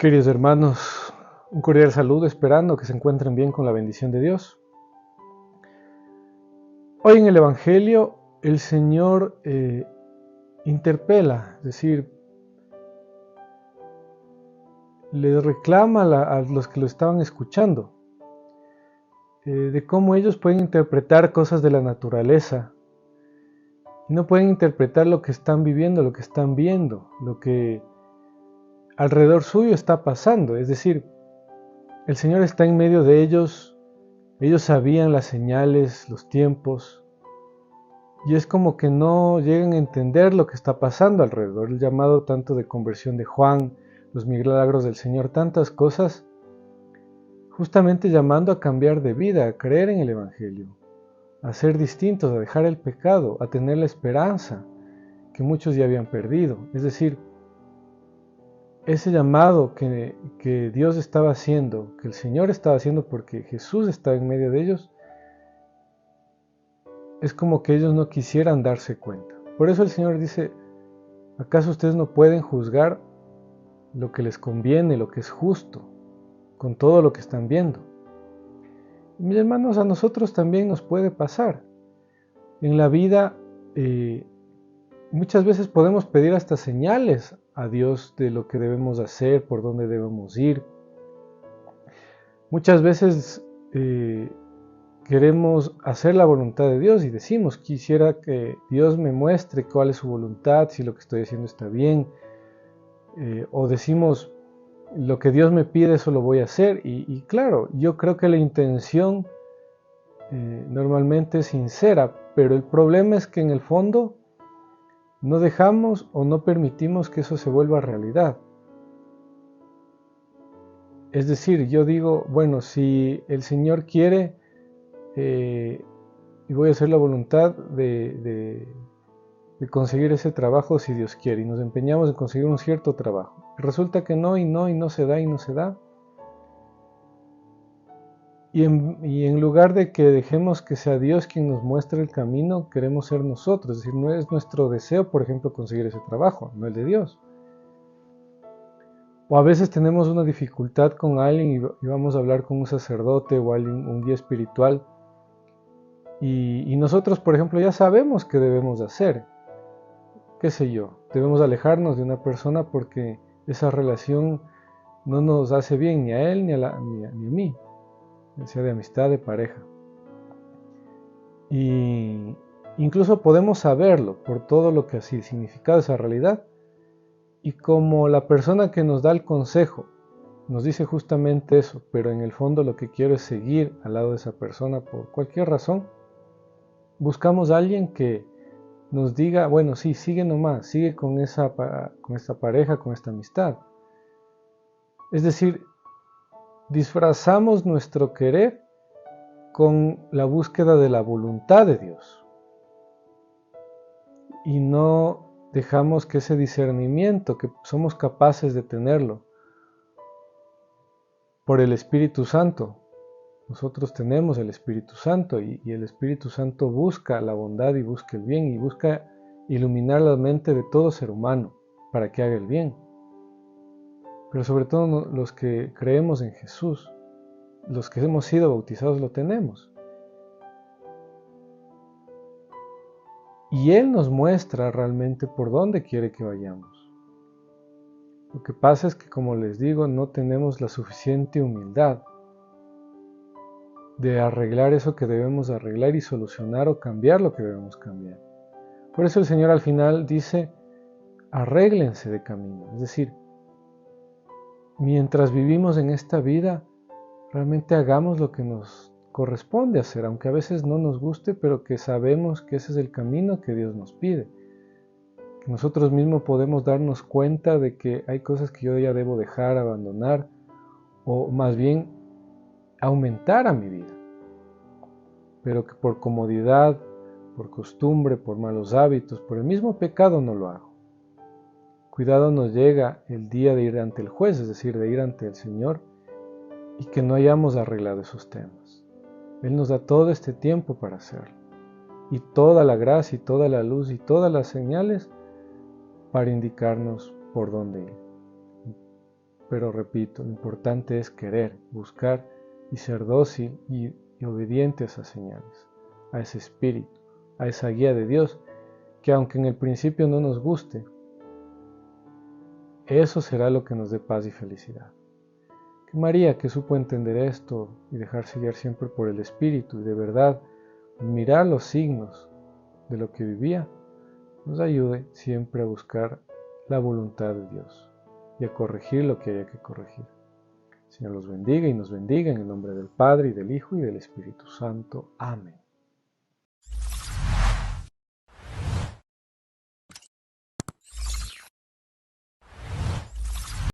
Queridos hermanos, un cordial saludo esperando que se encuentren bien con la bendición de Dios. Hoy en el Evangelio el Señor interpela, es decir, le reclama a los que lo estaban escuchando de cómo ellos pueden interpretar cosas de la naturaleza y no pueden interpretar lo que están viviendo, lo que están viendo, lo que alrededor suyo está pasando. Es decir, el Señor está en medio de ellos sabían las señales, los tiempos, y es como que no llegan a entender lo que está pasando alrededor. El llamado tanto de conversión de Juan, los milagros del Señor, tantas cosas, justamente llamando a cambiar de vida, a creer en el Evangelio, a ser distintos, a dejar el pecado, a tener la esperanza que muchos ya habían perdido. Es decir, ese llamado que Dios estaba haciendo, que el Señor estaba haciendo porque Jesús estaba en medio de ellos, es como que ellos no quisieran darse cuenta. Por eso el Señor dice, ¿acaso ustedes no pueden juzgar lo que les conviene, lo que es justo, con todo lo que están viendo? Y mis hermanos, a nosotros también nos puede pasar. En la vida muchas veces podemos pedir hasta señales a Dios de lo que debemos hacer, por dónde debemos ir. Muchas veces queremos hacer la voluntad de Dios y decimos, quisiera que Dios me muestre cuál es su voluntad, si lo que estoy haciendo está bien, o decimos, lo que Dios me pide, eso lo voy a hacer, y claro, yo creo que la intención normalmente es sincera, pero el problema es que en el fondo no dejamos o no permitimos que eso se vuelva realidad. Es decir, yo digo, bueno, si el Señor quiere, y voy a hacer la voluntad de conseguir ese trabajo si Dios quiere, y nos empeñamos en conseguir un cierto trabajo. Resulta que no, y no se da, y no se da. Y en lugar de que dejemos que sea Dios quien nos muestre el camino, queremos ser nosotros. Es decir, no es nuestro deseo, por ejemplo, conseguir ese trabajo, no el de Dios. O a veces tenemos una dificultad con alguien y vamos a hablar con un sacerdote o alguien, un guía espiritual, y nosotros, por ejemplo, ya sabemos qué debemos hacer. Qué sé yo, debemos alejarnos de una persona porque esa relación no nos hace bien ni a él ni a mí, sea de amistad, de pareja. Y incluso podemos saberlo por todo lo que así significa esa realidad. Y como la persona que nos da el consejo nos dice justamente eso, pero en el fondo lo que quiero es seguir al lado de esa persona por cualquier razón, buscamos a alguien que nos diga, bueno, sí, sigue nomás, sigue con esta pareja, con esta amistad. Es decir, disfrazamos nuestro querer con la búsqueda de la voluntad de Dios y no dejamos que ese discernimiento, que somos capaces de tenerlo por el Espíritu Santo. Nosotros tenemos el Espíritu Santo y el Espíritu Santo busca la bondad y busca el bien y busca iluminar la mente de todo ser humano para que haga el bien. Pero sobre todo los que creemos en Jesús, los que hemos sido bautizados lo tenemos. Y Él nos muestra realmente por dónde quiere que vayamos. Lo que pasa es que, como les digo, no tenemos la suficiente humildad de arreglar eso que debemos arreglar y solucionar o cambiar lo que debemos cambiar. Por eso el Señor al final dice, arréglense de camino. Es decir, mientras vivimos en esta vida, realmente hagamos lo que nos corresponde hacer, aunque a veces no nos guste, pero que sabemos que ese es el camino que Dios nos pide. Que nosotros mismos podemos darnos cuenta de que hay cosas que yo ya debo dejar, abandonar, o más bien aumentar a mi vida. Pero que por comodidad, por costumbre, por malos hábitos, por el mismo pecado no lo hago. Cuidado nos llega el día de ir ante el juez, es decir, de ir ante el Señor, y que no hayamos arreglado esos temas. Él nos da todo este tiempo para hacerlo, y toda la gracia, y toda la luz, y todas las señales para indicarnos por dónde ir. pero repito, lo importante es querer, buscar y ser dócil y obediente a esas señales, a ese espíritu, a esa guía de Dios, que aunque en el principio no nos guste, eso será lo que nos dé paz y felicidad. Que María, que supo entender esto y dejarse guiar siempre por el espíritu y de verdad mirar los signos de lo que vivía, nos ayude siempre a buscar la voluntad de Dios y a corregir lo que haya que corregir. El Señor los bendiga y nos bendiga en el nombre del Padre, y del Hijo, y del Espíritu Santo. Amén.